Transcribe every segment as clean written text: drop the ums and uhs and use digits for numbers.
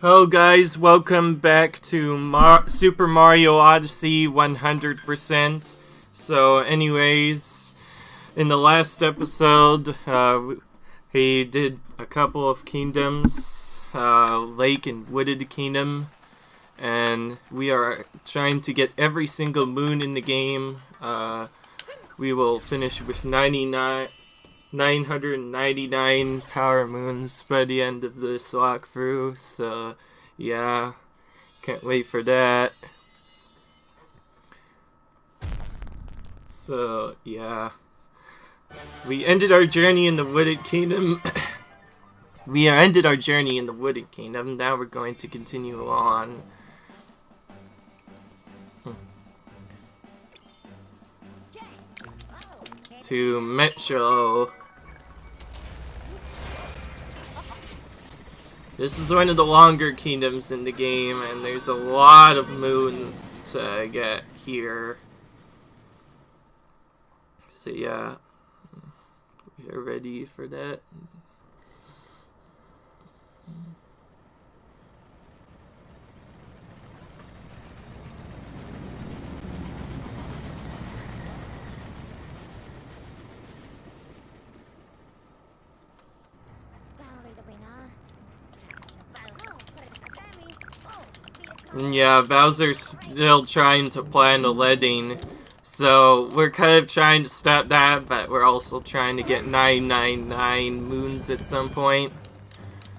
Hello guys, welcome back to Super Mario Odyssey 100%. So anyways, in the last episode, we did a couple of kingdoms, Lake and Wooded Kingdom, and we are trying to get every single moon in the game. We will finish with 999 power moons by the end of this walkthrough, so yeah, can't wait for that. So yeah, we ended our journey in the Wooded Kingdom. Now we're going to continue on. To Metro. This is one of the longer kingdoms in the game, and there's a lot of moons to get here. So yeah, we are ready for that. And yeah, Bowser's still trying to plan the letting, so we're kind of trying to stop that, but we're also trying to get 999 moons at some point.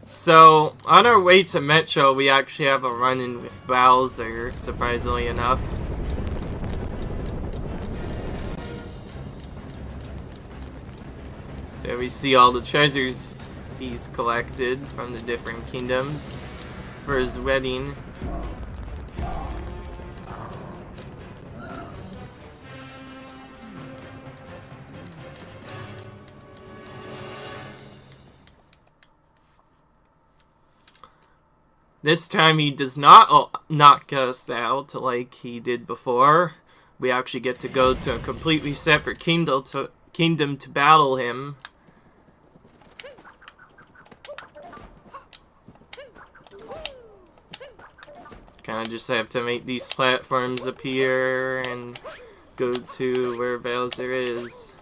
So, on our way to Metro, we actually have a run-in with Bowser, surprisingly enough. There we see all the treasures he's collected from the different kingdoms for his wedding. This time he does not knock us out like he did before. We actually get to go to a completely separate kingdom to battle him. Kinda just have to make these platforms appear and go to where Bowser is.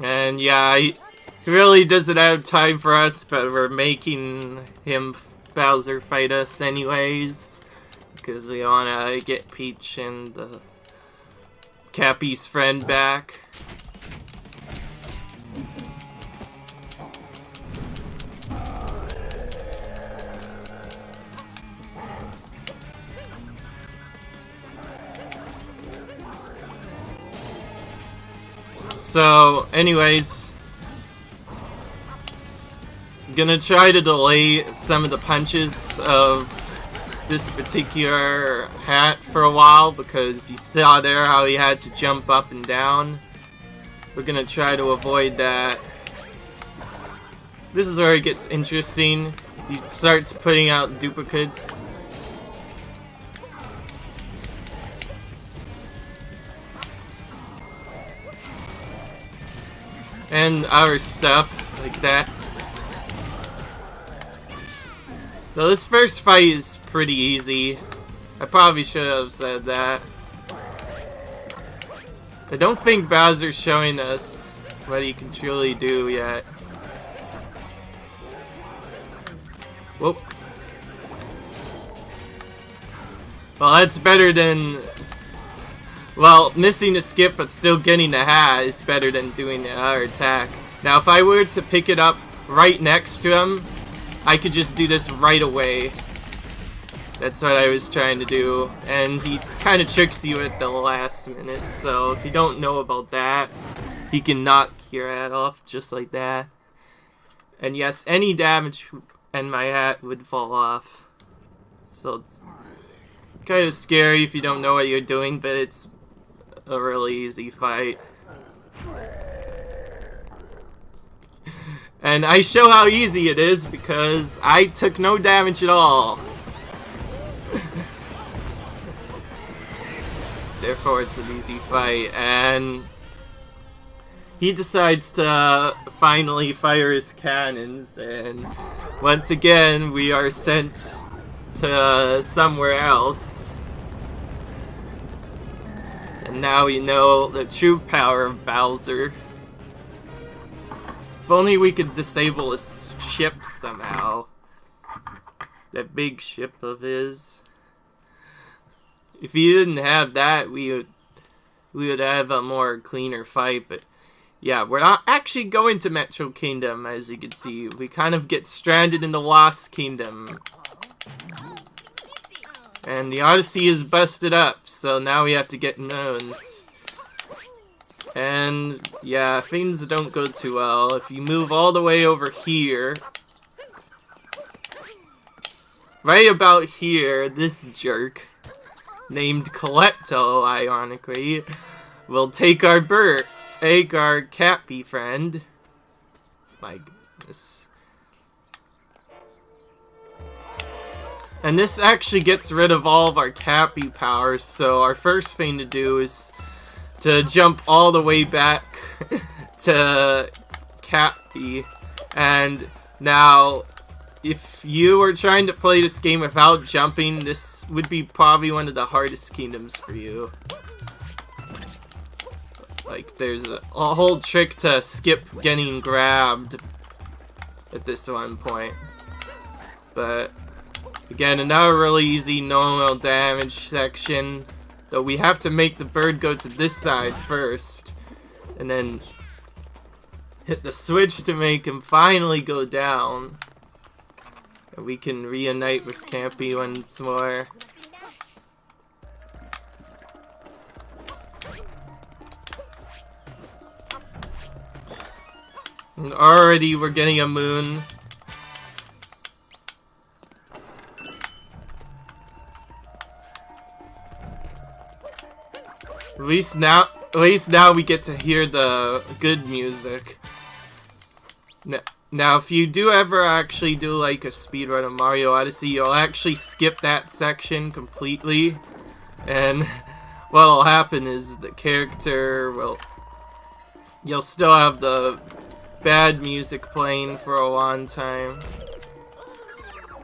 And yeah, he really doesn't have time for us, but we're making Bowser fight us anyways, because we want to get Peach and the Cappy's friend back. So, anyways, gonna try to delay some of the punches of this particular hat for a while, because you saw there how he had to jump up and down. We're gonna try to avoid that. This is where it gets interesting. He starts putting out duplicates. And our stuff, like that. So this first fight is pretty easy. I probably should have said that. I don't think Bowser's showing us what he can truly do yet. Whoop. Well, that's better than... Well, missing a skip but still getting the hat is better than doing the other attack. Now, if I were to pick it up right next to him, I could just do this right away. That's what I was trying to do. And he kind of tricks you at the last minute, so if you don't know about that, he can knock your hat off just like that. And yes, any damage and my hat would fall off. So it's kind of scary if you don't know what you're doing, but it's a really easy fight. And I show how easy it is because I took no damage at all. Therefore, it's an easy fight. And he decides to finally fire his cannons. And once again, we are sent to somewhere else. And now we know the true power of Bowser. If only we could disable his ship somehow. That big ship of his. If he didn't have that, we would have a more cleaner fight. But yeah, we're not actually going to Metro Kingdom, as you can see. We kind of get stranded in the Lost Kingdom. And the Odyssey is busted up, so now we have to get moons. And yeah, things don't go too well. If you move all the way over here, right about here, this jerk, named Collecto, ironically, will take our Cappy friend. My goodness. And this actually gets rid of all of our Cappy powers, so our first thing to do is to jump all the way back to Cappy. And now, if you were trying to play this game without jumping, this would be probably one of the hardest kingdoms for you. Like, there's a whole trick to skip getting grabbed at this one point. But again, another really easy normal damage section. Though we have to make the bird go to this side first. And then hit the switch to make him finally go down. And we can reunite with Cappy once more. And already we're getting a moon. At least now we get to hear the good music. Now, if you do ever actually do like a speedrun of Mario Odyssey, you'll actually skip that section completely. And what'll happen is the character will... You'll still have the bad music playing for a long time.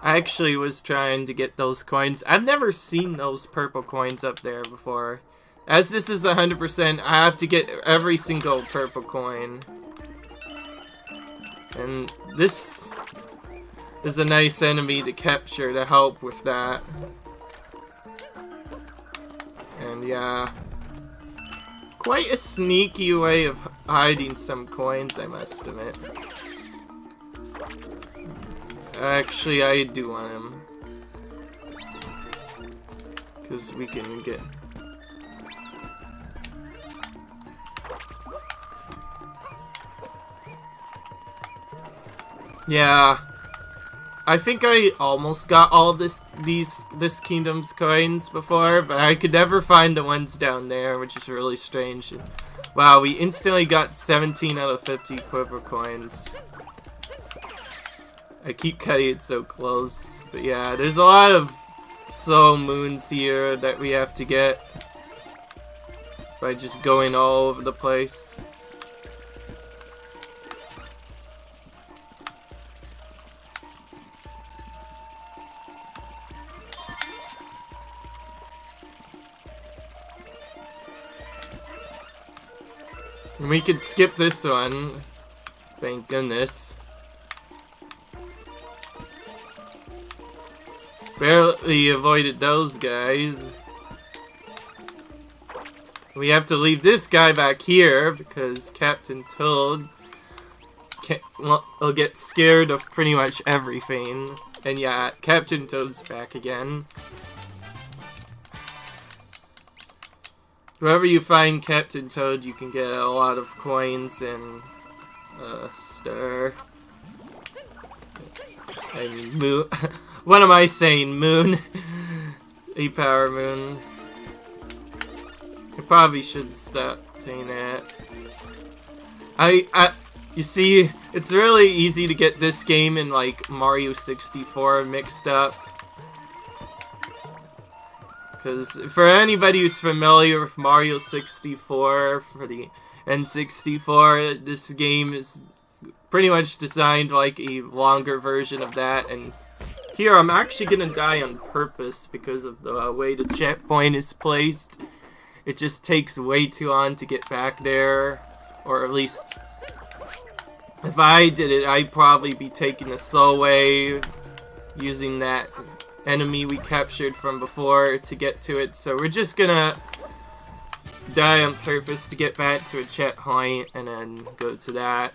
I actually was trying to get those coins. I've never seen those purple coins up there before. As this is 100%, I have to get every single purple coin. And this is a nice enemy to capture to help with that. And yeah, quite a sneaky way of hiding some coins, I must admit. Actually, I do want him. Because we can get... Yeah, I think I almost got all this kingdom's coins before, but I could never find the ones down there, which is really strange. Wow, we instantly got 17 out of 50 quiver coins. I keep cutting it so close, but yeah, there's a lot of slow moons here that we have to get by just going all over the place. We could skip this one. Thank goodness. Barely avoided those guys. We have to leave this guy back here because Captain Toad will get scared of pretty much everything. And yeah, Captain Toad's back again. Wherever you find Captain Toad, you can get a lot of coins and star. I mean, moon. What am I saying? Moon. A power moon. I probably should stop saying that. You see, it's really easy to get this game and like Mario 64 mixed up. Because for anybody who's familiar with Mario 64 for the N64, this game is pretty much designed like a longer version of that. And here I'm actually gonna die on purpose because of the way the checkpoint is placed. It just takes way too long to get back there, or at least if I did it, I'd probably be taking the slow way, using that enemy we captured from before to get to it. So we're just gonna die on purpose to get back to a checkpoint and then go to that.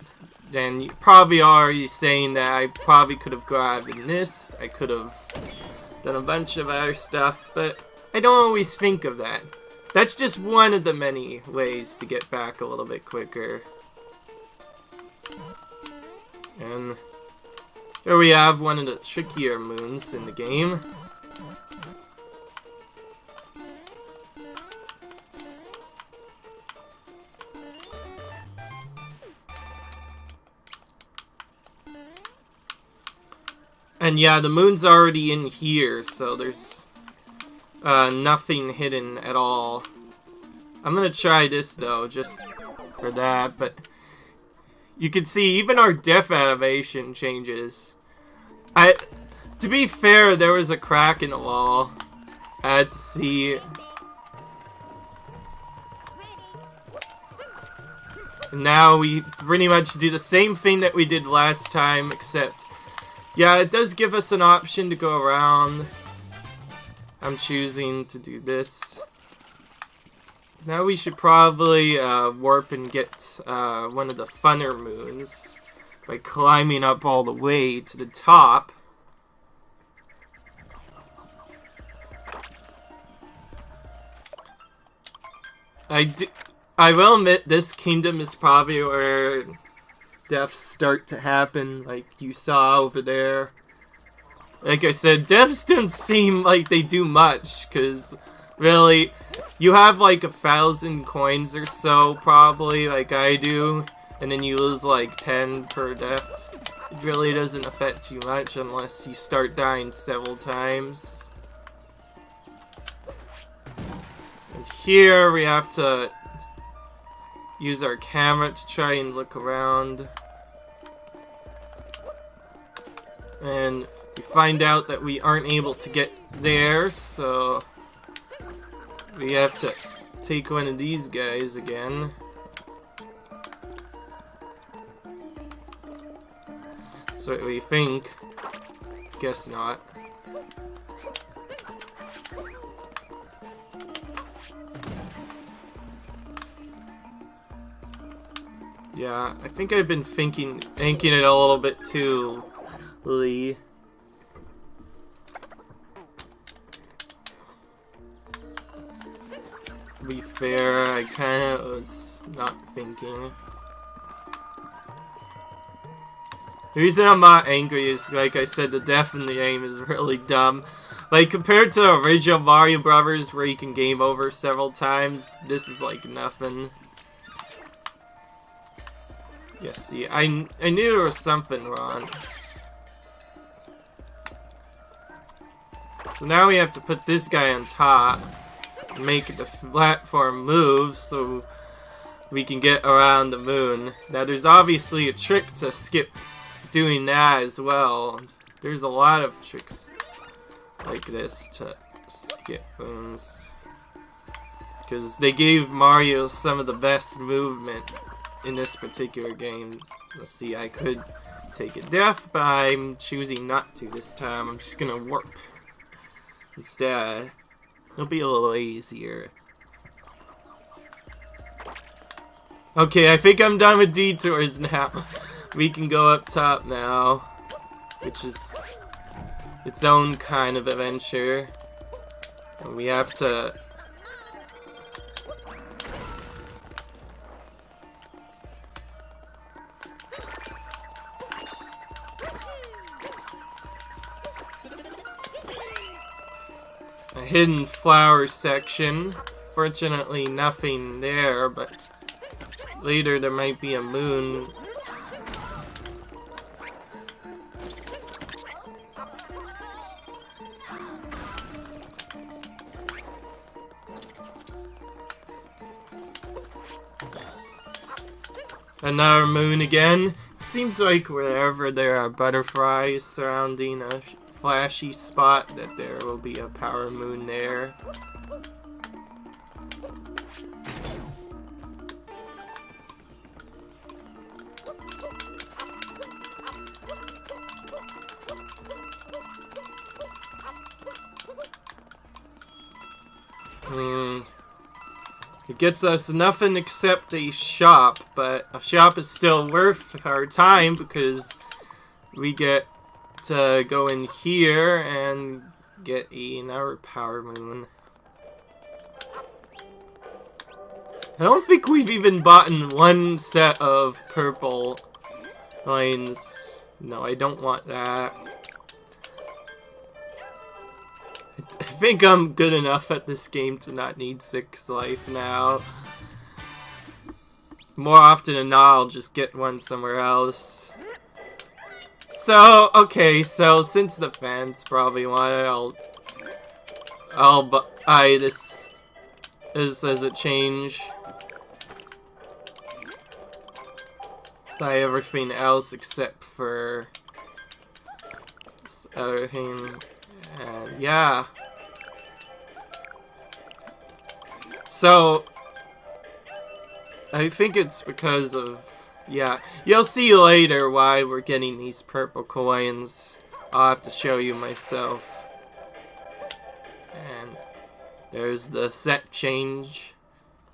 Then you probably already saying that I probably could have grabbed a mist, I could have done a bunch of other stuff, but I don't always think of that. That's just one of the many ways to get back a little bit quicker. And here we have one of the trickier moons in the game. And yeah, the moon's already in here, so there's nothing hidden at all. I'm gonna try this though, just for that, but you can see even our death animation changes. To be fair, there was a crack in the wall. I had to see. And now we pretty much do the same thing that we did last time, except yeah, it does give us an option to go around. I'm choosing to do this. Now we should probably warp and get one of the funner moons by climbing up all the way to the top. I will admit this kingdom is probably where deaths start to happen, like you saw over there. Like I said, deaths don't seem like they do much, because really, you have like 1,000 coins or so, probably, like I do, and then you lose like 10 per death. It really doesn't affect you much unless you start dying several times. And here we have to use our camera to try and look around. And we find out that we aren't able to get there, so we have to take one of these guys again. That's what we think. Guess not. Yeah, I think I've been thinking it a little bit too, Lee. To be fair, I kinda was not thinking. The reason I'm not angry is, like I said, the death in the game is really dumb. Like, compared to original Mario Brothers, where you can game over several times, this is like nothing. Yeah, see, I knew there was something wrong. So now we have to put this guy on top, make the platform move so we can get around the moon. Now there's obviously a trick to skip doing that as well. There's a lot of tricks like this to skip moons, because they gave Mario some of the best movement in this particular game. Let's see, I could take a death, but I'm choosing not to this time. I'm just gonna warp instead. It'll be a little easier. Okay, I think I'm done with detours now. We can go up top now, which is its own kind of adventure. And we have to a hidden flower section. Fortunately, nothing there, but later there might be a moon Another moon again. Seems like wherever there are butterflies surrounding a flashy spot, that there will be a power moon there. It gets us nothing except a shop, but a shop is still worth our time because we get to go in here and get another power moon. I don't think we've even bought one set of purple lines. No, I don't want that. I think I'm good enough at this game to not need 6 life now. More often than not, I'll just get one somewhere else. So, okay, so since the fans probably want it, I'll buy this as a change. Buy everything else except for this other thing. And yeah. So, I think it's because of, yeah, you'll see later why we're getting these purple coins. I'll have to show you myself. And there's the set change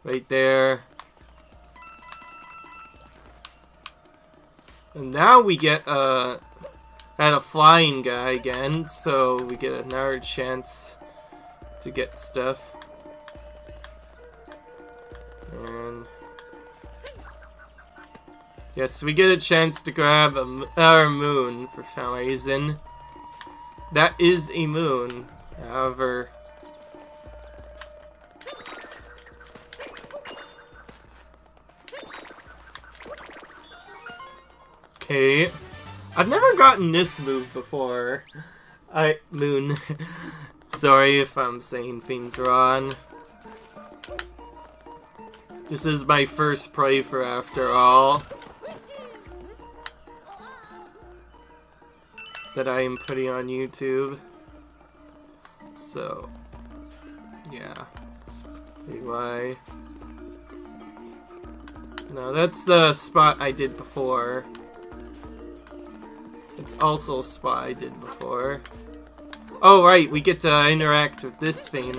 right there. And now we get at a flying guy again, so we get another chance to get stuff. And yes, we get a chance to grab our moon for some reason. That is a moon, however. Okay. I've never gotten this move before. Moon. Sorry if I'm saying things wrong. This is my first playthrough after all. That I am putting on YouTube. So, yeah. That's probably why. No, that's the spot I did before. It's also a spot I did before. Oh, right, we get to interact with this thing.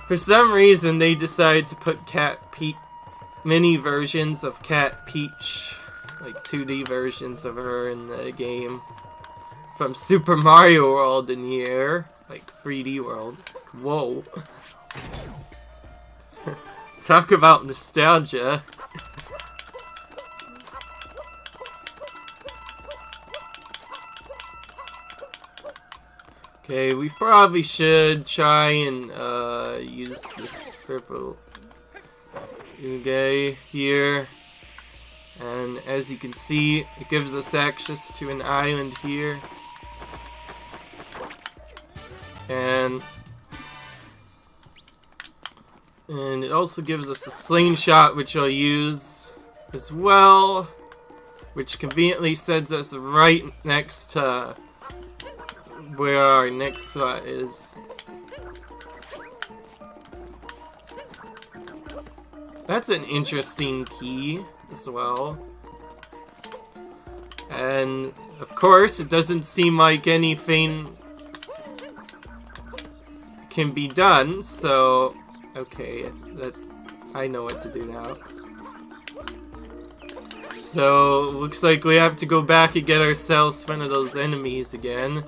For some reason, they decided to put mini versions of Cat Peach, like 2D versions of her in the game. From Super Mario World in here, like 3D World. Whoa. Talk about nostalgia. Okay, we probably should try and use this purple guy here. And as you can see, it gives us access to an island here. And it also gives us a slingshot, which I'll use as well. Which conveniently sends us right next to where our next spot is. That's an interesting key as well. And of course, it doesn't seem like anything can be done, so okay, I know what to do now. So looks like we have to go back and get ourselves one of those enemies again.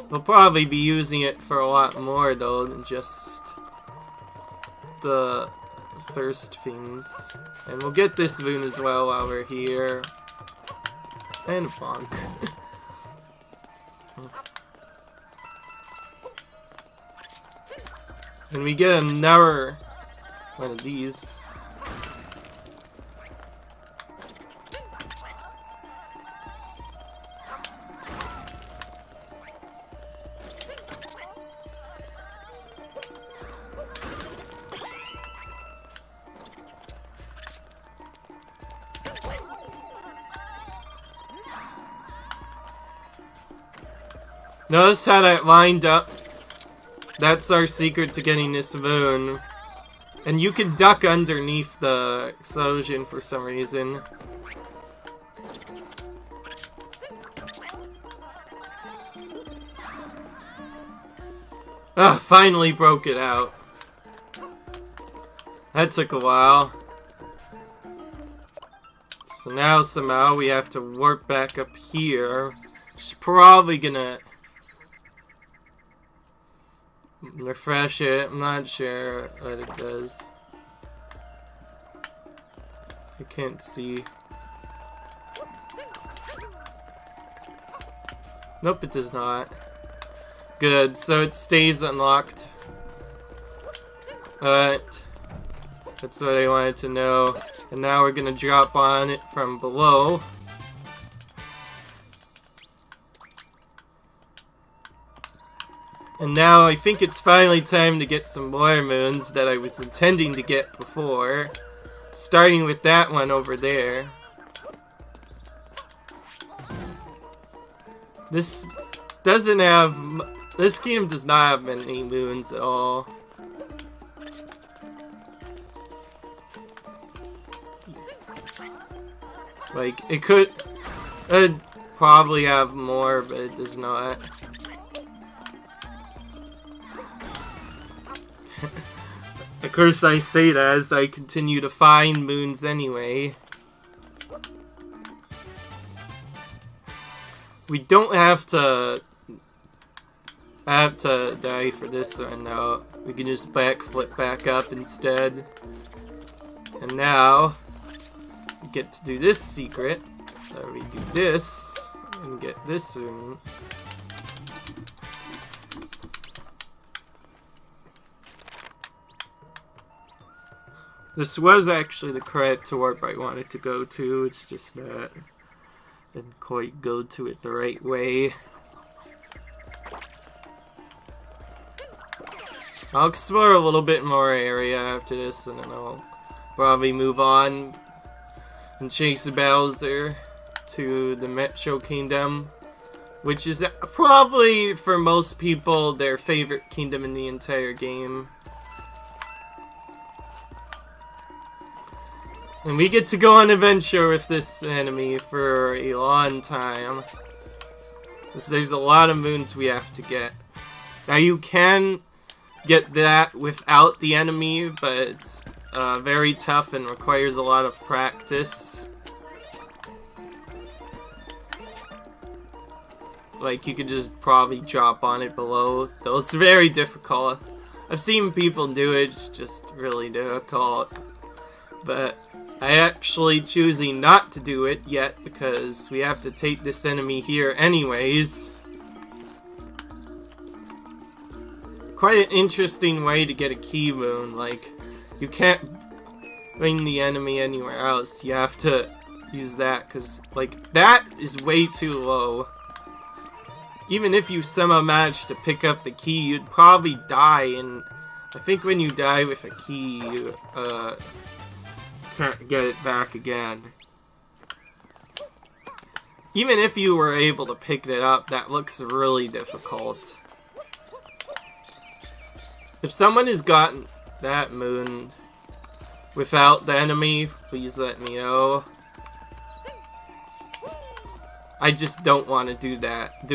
We'll probably be using it for a lot more though than just the thirst things. And we'll get this moon as well while we're here. And a bonk. And we get another one of these. Notice how that lined up? That's our secret to getting this moon. And you can duck underneath the explosion for some reason. Ah, finally broke it out. That took a while. So now somehow we have to warp back up here. It's probably gonna refresh it. I'm not sure what it does. I can't see. Nope, it does not. Good, so it stays unlocked. But that's what I wanted to know. And now we're gonna drop on it from below. And now I think it's finally time to get some more moons that I was intending to get before. Starting with that one over there. This doesn't have... This kingdom does not have many moons at all. Like, it could... It'd probably have more, but it does not. Of course I say that as I continue to find moons anyway. We don't have to die for this one though. We can just backflip back up instead. And now we get to do this secret. So we do this and get this one. This was actually the correct warp I wanted to go to, it's just that I didn't quite go to it the right way. I'll explore a little bit more area after this and then I'll probably move on and chase Bowser to the Metro Kingdom, which is probably for most people their favorite kingdom in the entire game. And we get to go on an adventure with this enemy for a long time. So there's a lot of moons we have to get. Now you can get that without the enemy, but it's very tough and requires a lot of practice. Like, you could just probably drop on it below, though it's very difficult. I've seen people do it, it's just really difficult. But I actually choosing not to do it yet because we have to take this enemy here anyways. Quite an interesting way to get a key moon. Like, you can't bring the enemy anywhere else. You have to use that because, like, that is way too low. Even if you somehow manage to pick up the key, you'd probably die. And I think when you die with a key, you can't get it back again. Even if you were able to pick it up, that looks really difficult. If someone has gotten that moon without the enemy, please let me know. I just don't want to do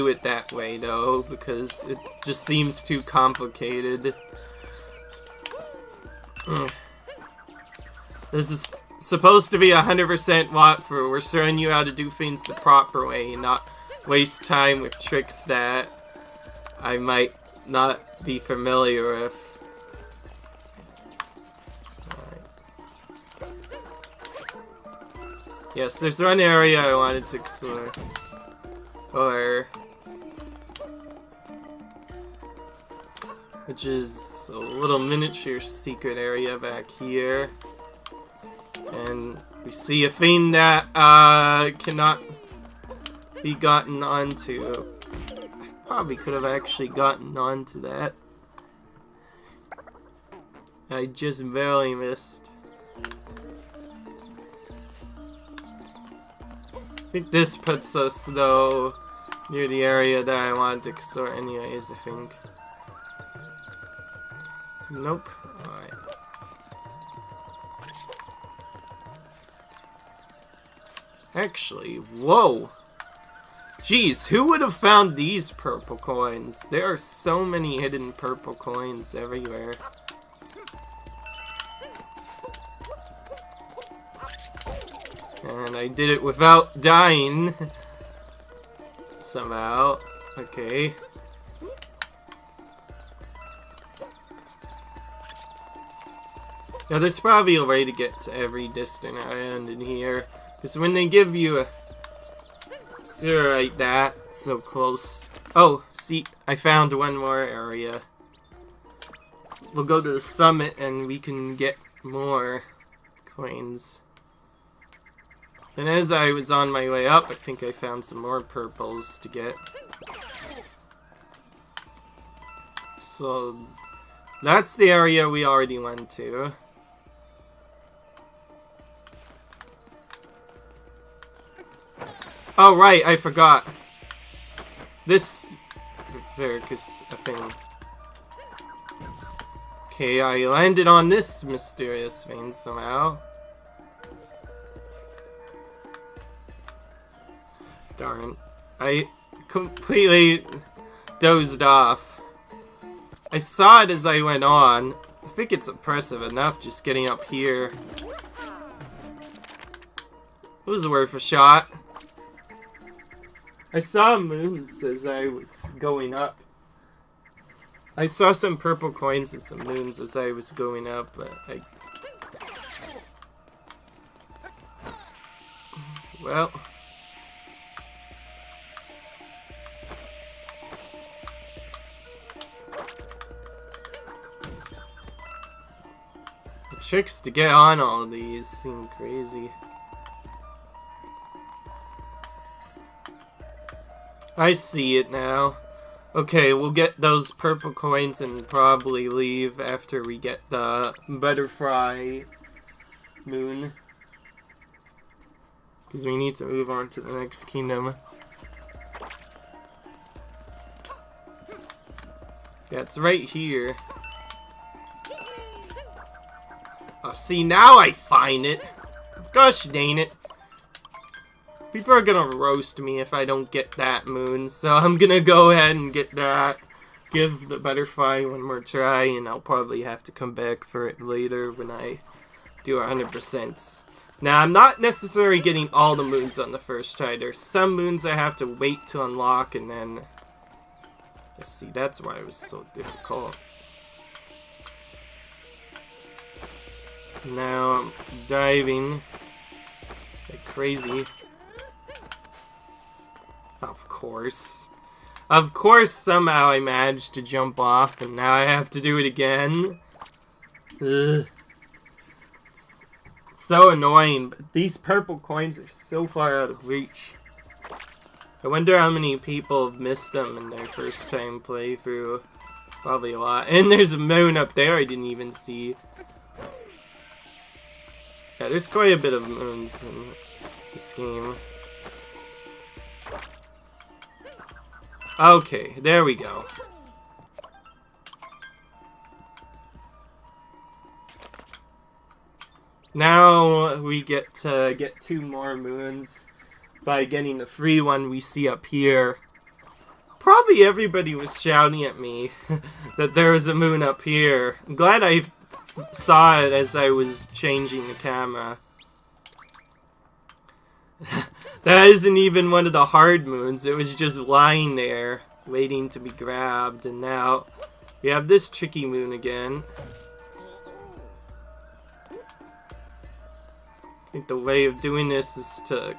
it that way though, because it just seems too complicated. This is supposed to be 100% walkthrough. We're showing you how to do things the proper way and not waste time with tricks that I might not be familiar with. Yes, there's one area I wanted to explore. Which is a little miniature secret area back here. And we see a thing that cannot be gotten onto. I probably could have actually gotten onto that. I just barely missed. I think this puts us, though, Near the area that I wanted to explore anyways, I think. Nope. Alright. Actually, whoa! Jeez, who would have found these purple coins? There are so many hidden purple coins everywhere. And I did it without dying. Somehow. Okay. Now there's probably a way to get to every distant island in here. Because when they give you a sewer like that, so close. Oh, see, I found one more area. We'll go to the summit and we can get more coins. And as I was on my way up, I think I found some more purples to get. So, that's the area we already went to. Oh, right, I forgot. This... Vericus thing. Okay, I landed on this mysterious thing somehow. Darn. I completely dozed off. I saw it as I went on. I think it's impressive enough just getting up here. It was worth a shot. I saw moons as I was going up. I saw some purple coins and some moons as I was going up, but well... The tricks to get on all of these seem crazy. I see it now. Okay, we'll get those purple coins and probably leave after we get the butterfly moon. Because we need to move on to the next kingdom. Yeah, it's right here. Oh, see, now I find it. Gosh dang it. People are gonna roast me if I don't get that moon, so I'm gonna go ahead and get that. Give the butterfly one more try, and I'll probably have to come back for it later when I do 100%. Now, I'm not necessarily getting all the moons on the first try. There's some moons I have to wait to unlock, and then... Let's see, that's why it was so difficult. Now I'm diving like crazy. Of course. Of course somehow I managed to jump off and now I have to do it again. Ugh. It's so annoying, but these purple coins are so far out of reach. I wonder how many people have missed them in their first time playthrough. Probably a lot. And there's a moon up there I didn't even see. Yeah, there's quite a bit of moons in this game. Okay, there we go. Now we get to get 2 more moons by getting the free one we see up here. Probably everybody was shouting at me that there was a moon up here. I'm glad I saw it as I was changing the camera. That isn't even one of the hard moons. It was just lying there, waiting to be grabbed. And now we have this tricky moon again. I think the way of doing this is to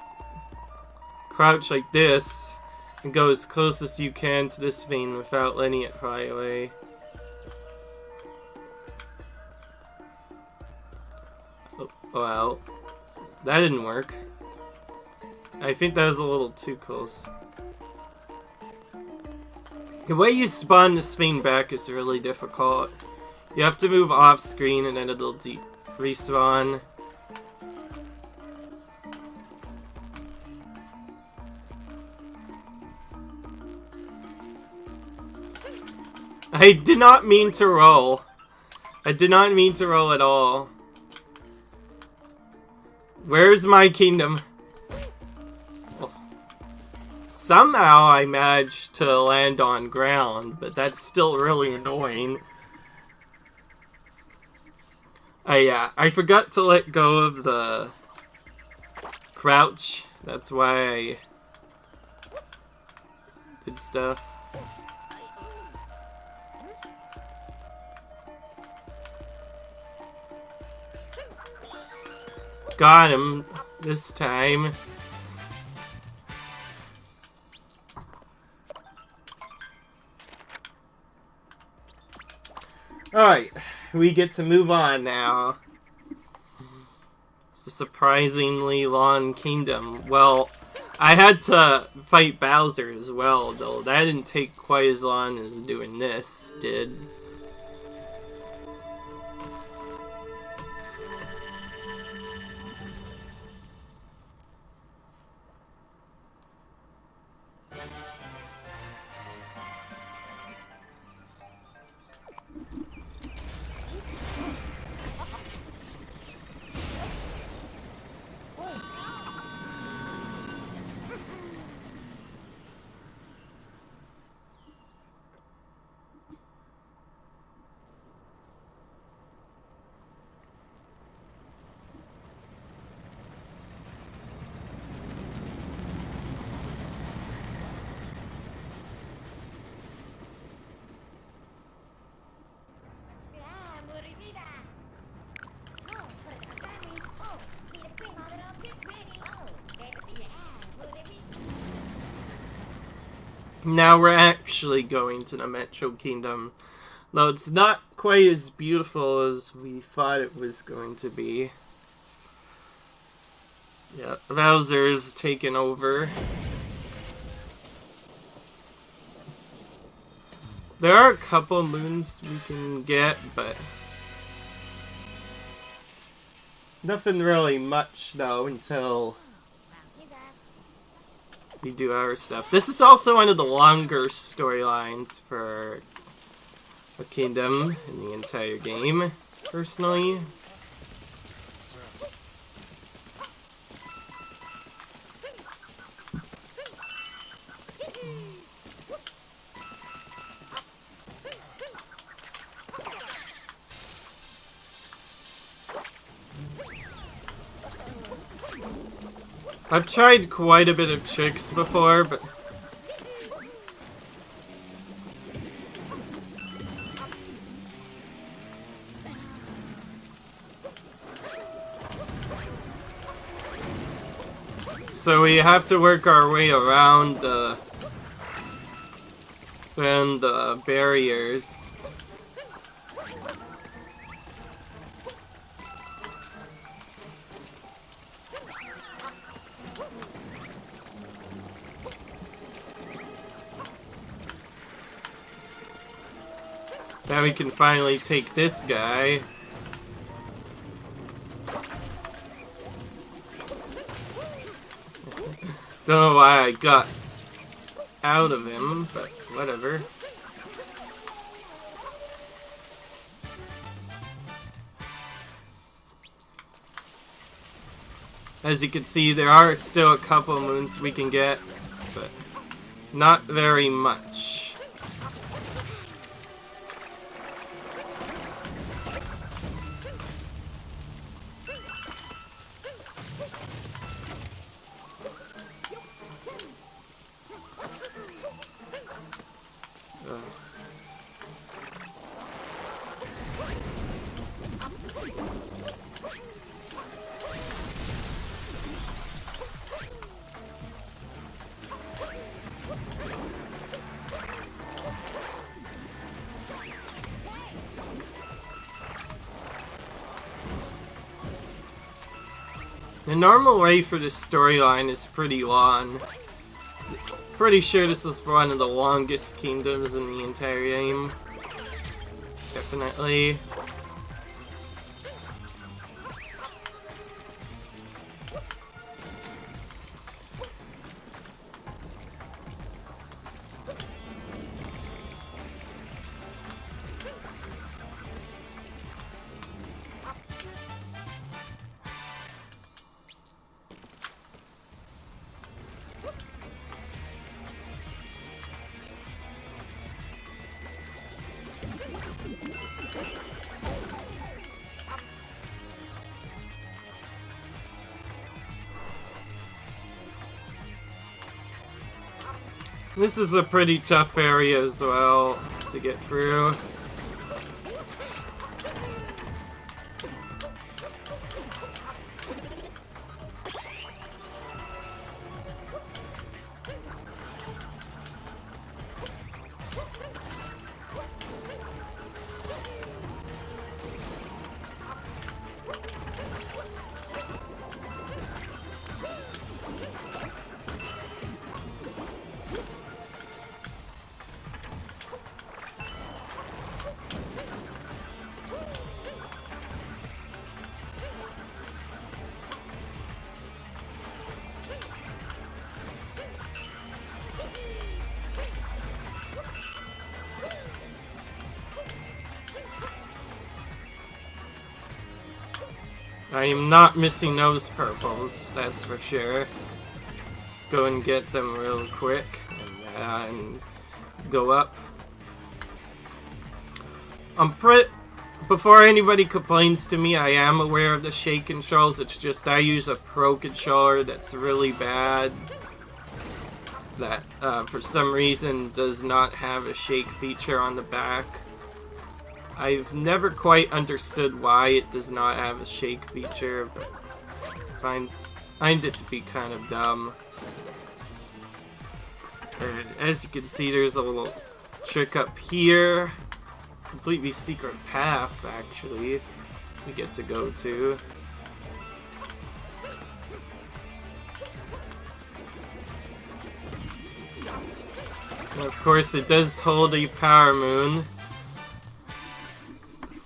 crouch like this and go as close as you can to this vein without letting it fly away. Oh, well, that didn't work. I think that was a little too close. The way you spawn this thing back is really difficult. You have to move off screen and then it'll respawn. I did not mean to roll. I did not mean to roll at all. Where's my kingdom? Oh. Somehow I managed to land on ground, but that's still really annoying. Yeah, I forgot to let go of the crouch. That's why I did stuff. Got him this time. Alright, we get to move on now. It's a surprisingly long kingdom. Well, I had to fight Bowser as well, though. That didn't take quite as long as doing this did. Now we're actually going to the Metro Kingdom. Though it's not quite as beautiful as we thought it was going to be. Yeah, Bowser's taken over. There are a couple moons we can get, but nothing really much though until we do our stuff. This is also one of the longer storylines for a kingdom in the entire game, personally. I've tried quite a bit of tricks before, but so we have to work our way around the barriers. Now we can finally take this guy. Don't know why I got out of him, but whatever. As you can see, there are still a couple moons we can get, but not very much. The normal way for this storyline is pretty long. Pretty sure this is one of the longest kingdoms in the entire game. Definitely. This is a pretty tough area as well to get through. I am not missing those purples, that's for sure. Let's go and get them real quick and go up. Before anybody complains to me, I am aware of the shake controls. It's just I use a pro controller that's really bad. That for some reason does not have a shake feature on the back. I've never quite understood why it does not have a shake feature, but I find it to be kind of dumb. And as you can see, there's a little trick up here. Completely secret path, actually, we get to go to. And of course, it does hold a power moon.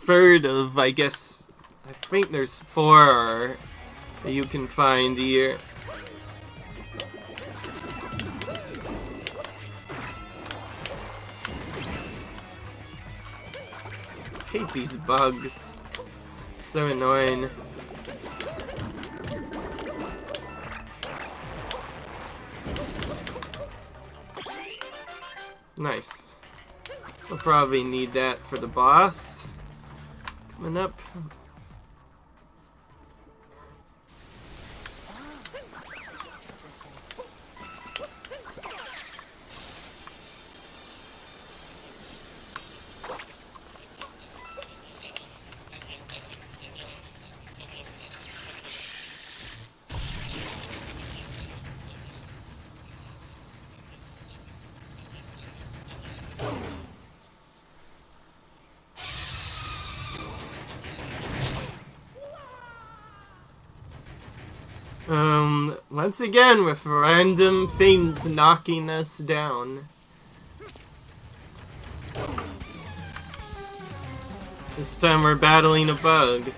Third of, I guess, I think there's 4 that you can find here. I hate these bugs. So annoying. Nice. We'll probably need that for the boss. Coming up. Once again, with random things knocking us down. This time we're battling a bug.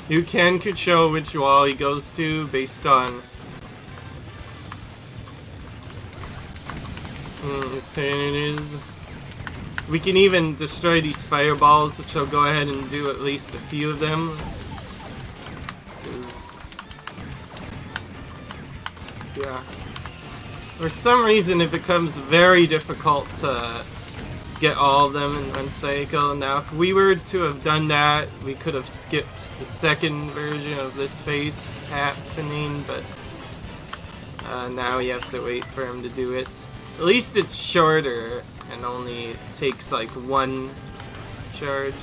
You can control which wall he goes to based on so it is. We can even destroy these fireballs, which I'll go ahead and do at least a few of them. Yeah. For some reason it becomes very difficult to get all of them in one cycle. Now if we were to have done that, we could have skipped the second version of this phase happening, but now we have to wait for him to do it. At least it's shorter and only takes like 1 charge.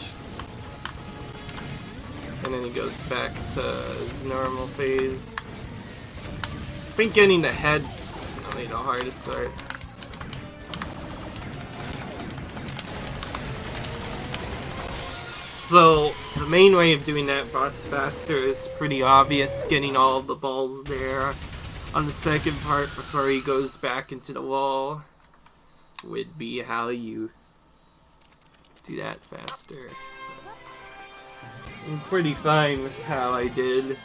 And then he goes back to his normal phase. I think getting the head's definitely the hardest part. So, the main way of doing that boss faster is pretty obvious. Getting all the balls there on the second part before he goes back into the wall would be how you do that faster. I'm pretty fine with how I did.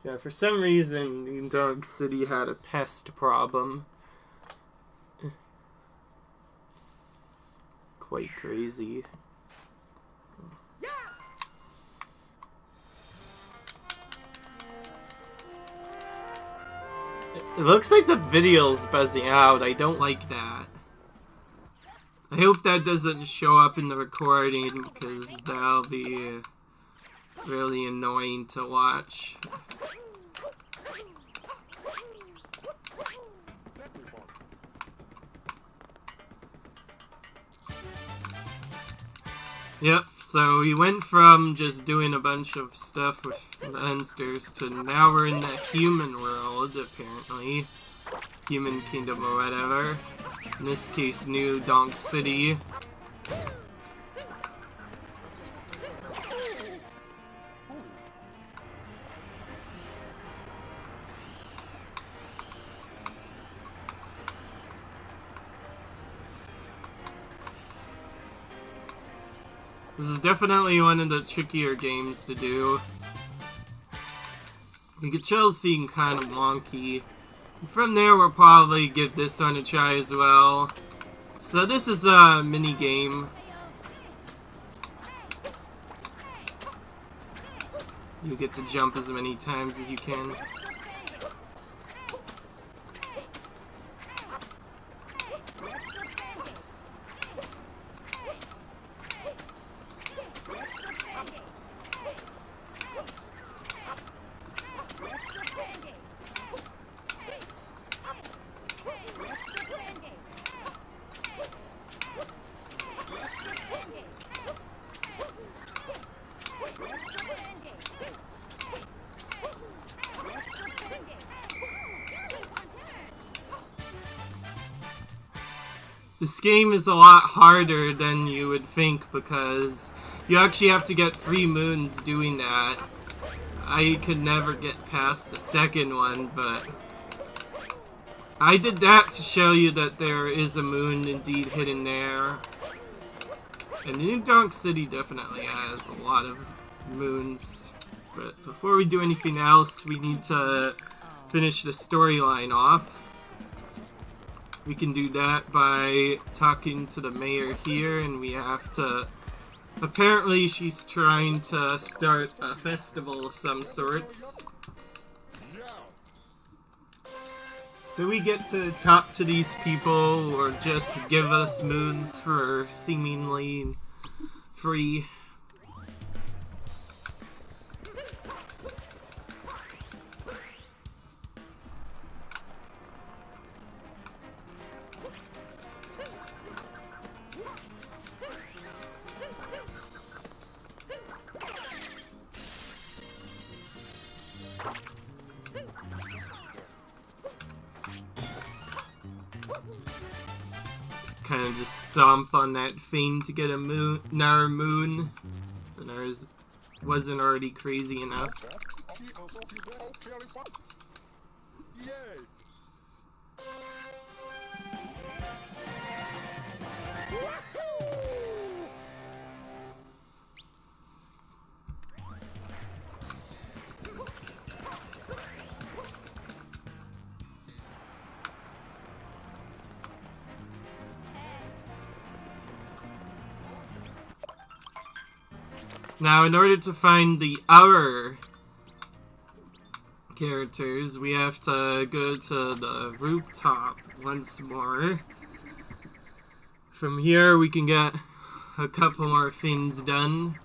Yeah, for some reason, Dog City had a pest problem. Quite crazy. It looks like the video's buzzing out. I don't like that. I hope that doesn't show up in the recording, because that'll be really annoying to watch. Yep, so we went from just doing a bunch of stuff with monsters to now we're in the human world, apparently. Human Kingdom or whatever. In this case, New Donk City. This is definitely one of the trickier games to do. The controls seem kind of wonky. From there, we'll probably give this one a try as well. So this is a mini game. You get to jump as many times as you can. This game is a lot harder than you would think because you actually have to get 3 moons doing that. I could never get past the second one, but I did that to show you that there is a moon indeed hidden there. And New Donk City definitely has a lot of moons. But before we do anything else, we need to finish the storyline off. We can do that by talking to the mayor here, and we have to... Apparently she's trying to start a festival of some sorts. So we get to talk to these people, or just give us moons for seemingly free. Kind of just stomp on that thing to get a moon, our moon, and ours wasn't already crazy enough. Now, in order to find the other characters, we have to go to the rooftop once more. From here, we can get a couple more things done.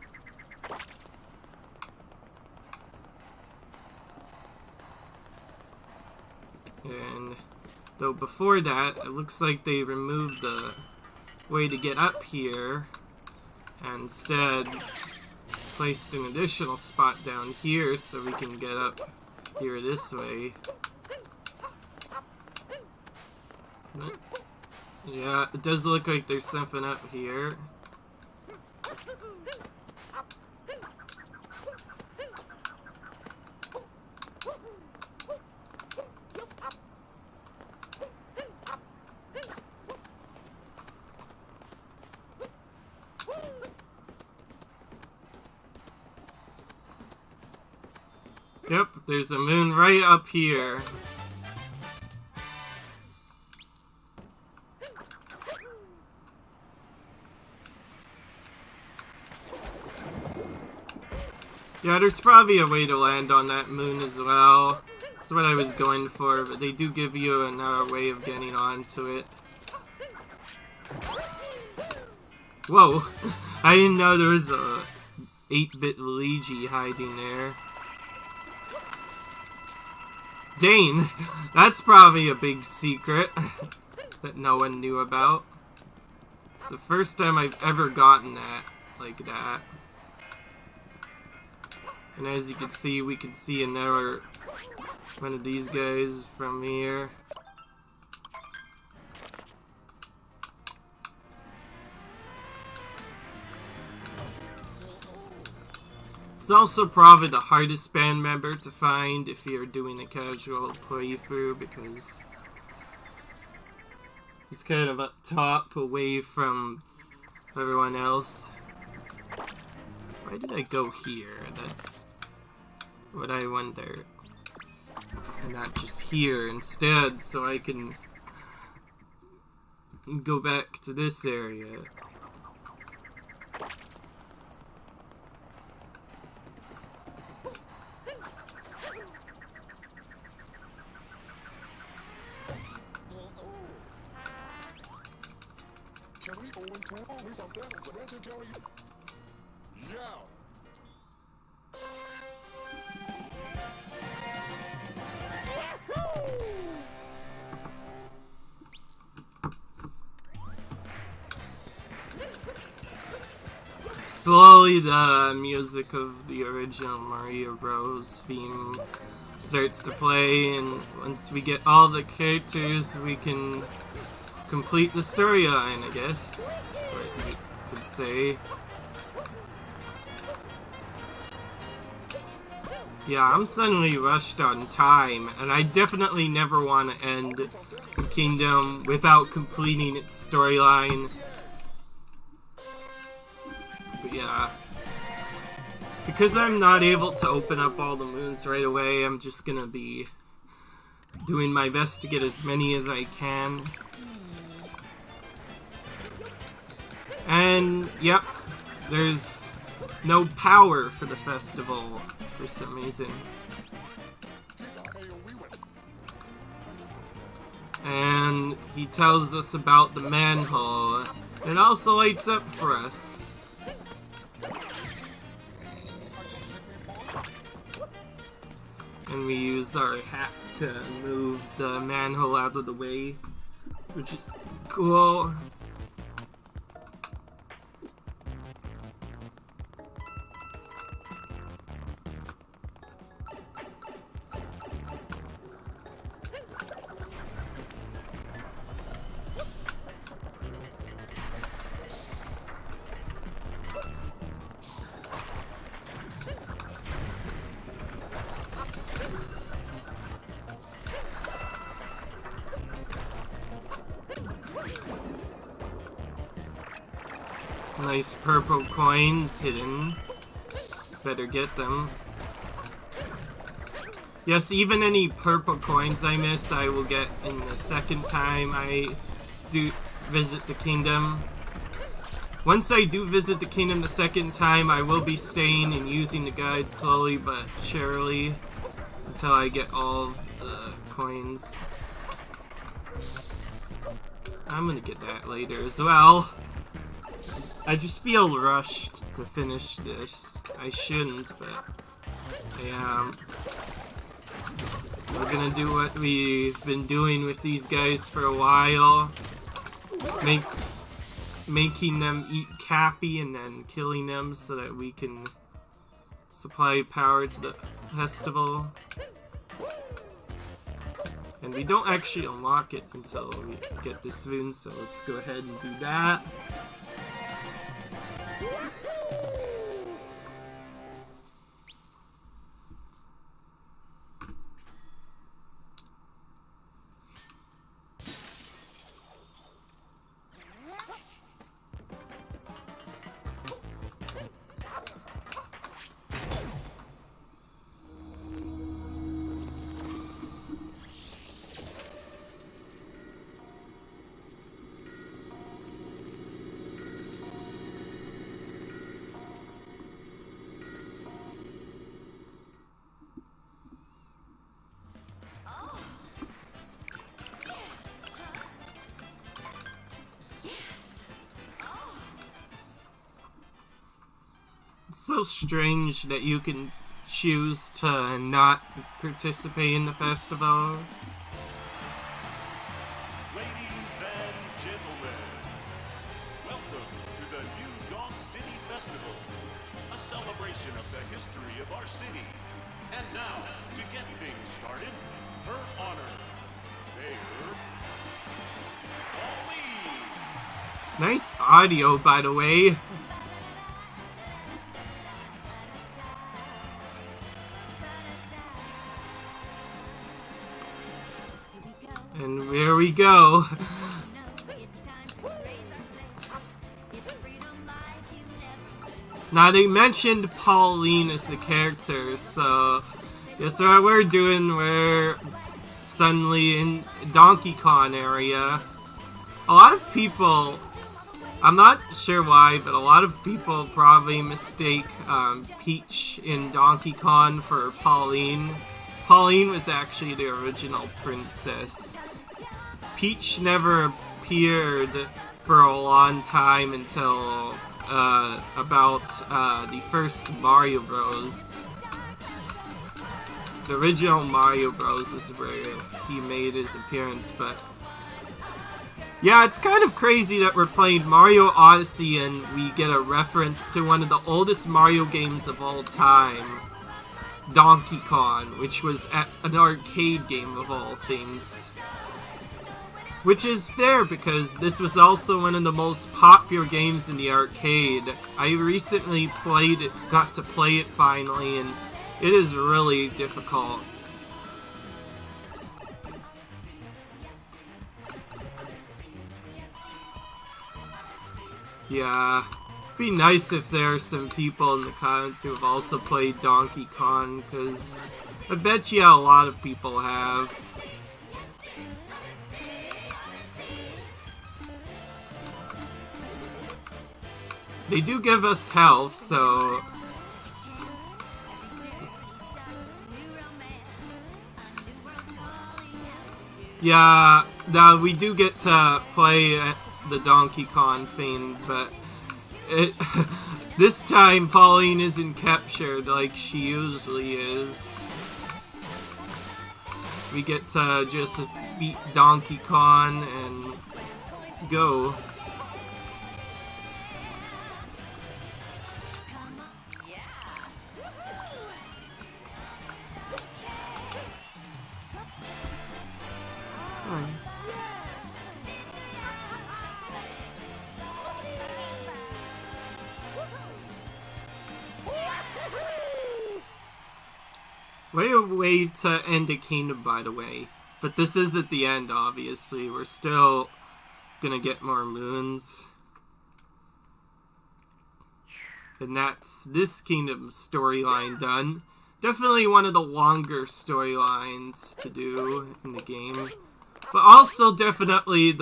And though before that, it looks like they removed the way to get up here, and instead placed an additional spot down here so we can get up here this way. Yeah, it does look like there's something up here. Yep, there's a moon right up here. Yeah, there's probably a way to land on that moon as well. That's what I was going for, but they do give you another way of getting onto it. Whoa! I didn't know there was a 8-bit Luigi hiding there. Dane! That's probably a big secret that no one knew about. It's the first time I've ever gotten that like that. And as you can see, we can see another one of these guys from here. It's also probably the hardest band member to find if you're doing a casual playthrough, because he's kind of up top, away from everyone else. Why did I go here? That's what I wonder. And not just here instead, so I can go back to this area. Slowly the music of the original Mario Bros. Theme starts to play, and once we get all the characters, we can complete the storyline, I guess. That's what you could say. Yeah, I'm suddenly rushed on time, and I definitely never want to end the kingdom without completing its storyline. But yeah, because I'm not able to open up all the moons right away, I'm just gonna be doing my best to get as many as I can. And, yep, there's no power for the festival for some reason. And he tells us about the manhole. It also lights up for us. And we use our hat to move the manhole out of the way, which is cool. Nice purple coins hidden. Better get them. Yes, even any purple coins I miss, I will get in the second time I do visit the kingdom. Once I do visit the kingdom the second time, I will be staying and using the guide slowly but surely until I get all the coins. I'm gonna get that later as well. I just feel rushed to finish this. I shouldn't, but I am. We're gonna do what we've been doing with these guys for a while. Making them eat Cappy and then killing them so that we can supply power to the festival. And we don't actually unlock it until we get this spoon, so let's go ahead and do that. It's so strange that you can choose to not participate in the festival. Ladies and gentlemen, welcome to the New Donk City Festival, a celebration of the history of our city. And now, to get things started, her honor, Mayor Pauline. Nice audio, by the way. And there we go. Now they mentioned Pauline as the character, so guess what we're doing, we're suddenly in Donkey Kong area. A lot of people, I'm not sure why, but a lot of people probably mistake Peach in Donkey Kong for Pauline. Pauline was actually the original princess. Peach never appeared for a long time until about the first Mario Bros. The original Mario Bros. Is where he made his appearance, but yeah, it's kind of crazy that we're playing Mario Odyssey and we get a reference to one of the oldest Mario games of all time, Donkey Kong, which was an arcade game of all things. Which is fair because this was also one of the most popular games in the arcade. I recently played it, got to play it finally, and it is really difficult. Yeah, it'd be nice if there are some people in the comments who have also played Donkey Kong, because I bet you a lot of people have. They do give us health, so yeah, we do get to play the Donkey Kong thing, but this time Pauline isn't captured like she usually is. We get to just beat Donkey Kong and go. Way a way to end a kingdom, by the way. But this is at the end, obviously. We're still gonna get more moons. And that's this kingdom's storyline done. Definitely one of the longer storylines to do in the game. But also definitely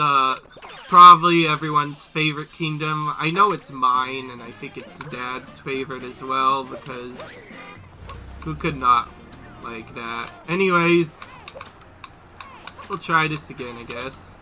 probably everyone's favorite kingdom. I know it's mine, and I think it's Dad's favorite as well, because who could not like that? Anyways, we'll try this again, I guess.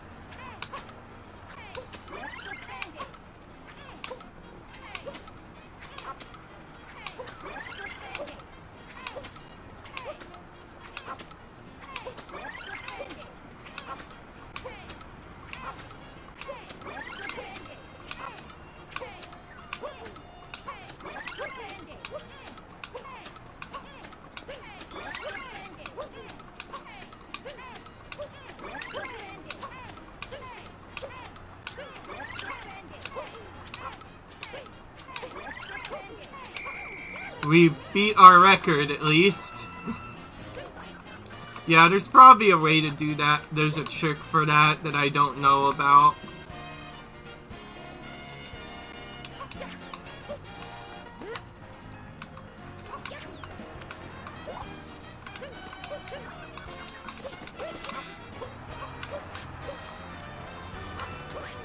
We beat our record, at least. Yeah, there's probably a way to do that. There's a trick for that that I don't know about.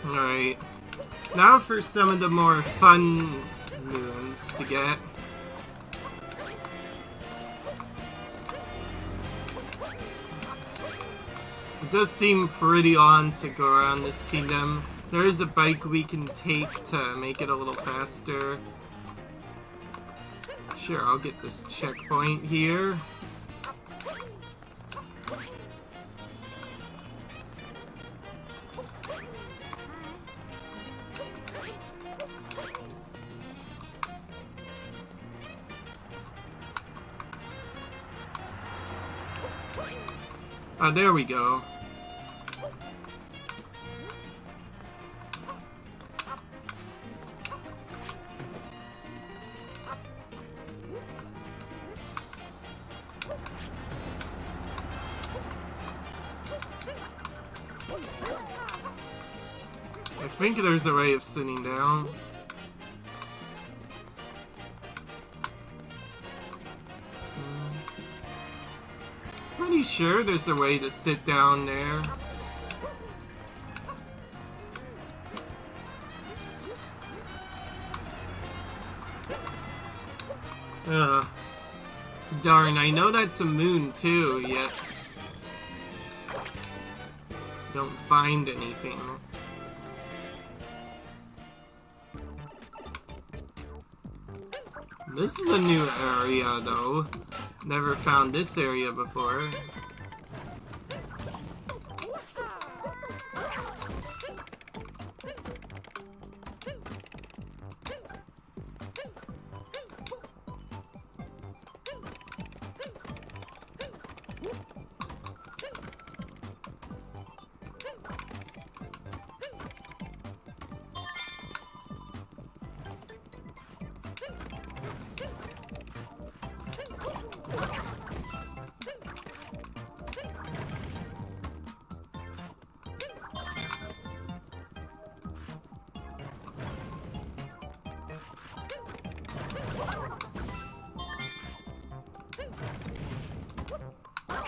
Alright. Now for some of the more fun moons to get. It does seem pretty long to go around this kingdom. There is a bike we can take to make it a little faster. Sure, I'll get this checkpoint here. Oh, there we go. I think there's a way of sitting down. Pretty sure there's a way to sit down there. Darn, I know that's a moon too, yet don't find anything. This is a new area though. Never found this area before.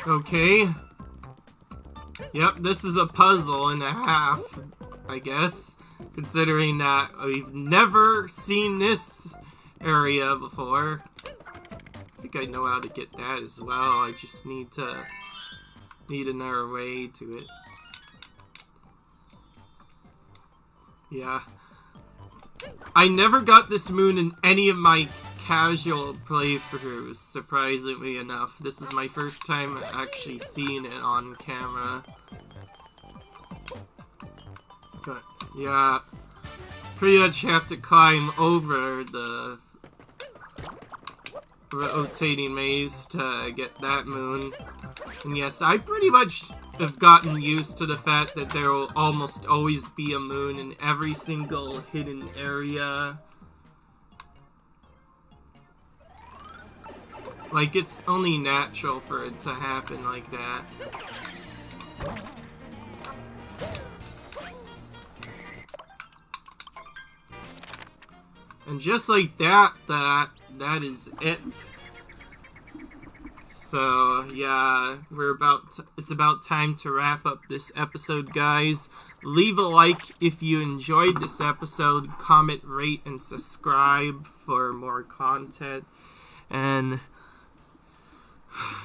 Okay. Yep, this is a puzzle and a half, I guess. Considering that we've never seen this area before. I think I know how to get that as well. I just need another way to it. Yeah. I never got this moon in any of my casual playthroughs, surprisingly enough. This is my first time actually seeing it on camera. But, yeah. Pretty much have to climb over the rotating maze to get that moon. And yes, I pretty much have gotten used to the fact that there will almost always be a moon in every single hidden area. Like, it's only natural for it to happen like that. And just like that, that is it. So, yeah, it's about time to wrap up this episode, guys. Leave a like if you enjoyed this episode. Comment, rate, and subscribe for more content. And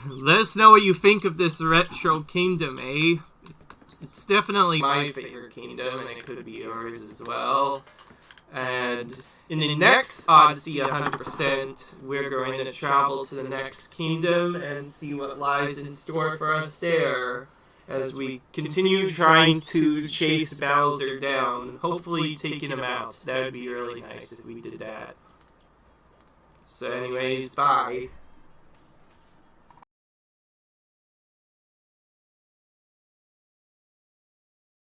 let us know what you think of this retro kingdom, eh? It's definitely my favorite kingdom, and it could be yours as well. And in the next Odyssey 100%, we're going to travel to the next kingdom and see what lies in store for us there as we continue trying to chase Bowser down, hopefully taking him out. That would be really nice if we did that. So anyways, bye.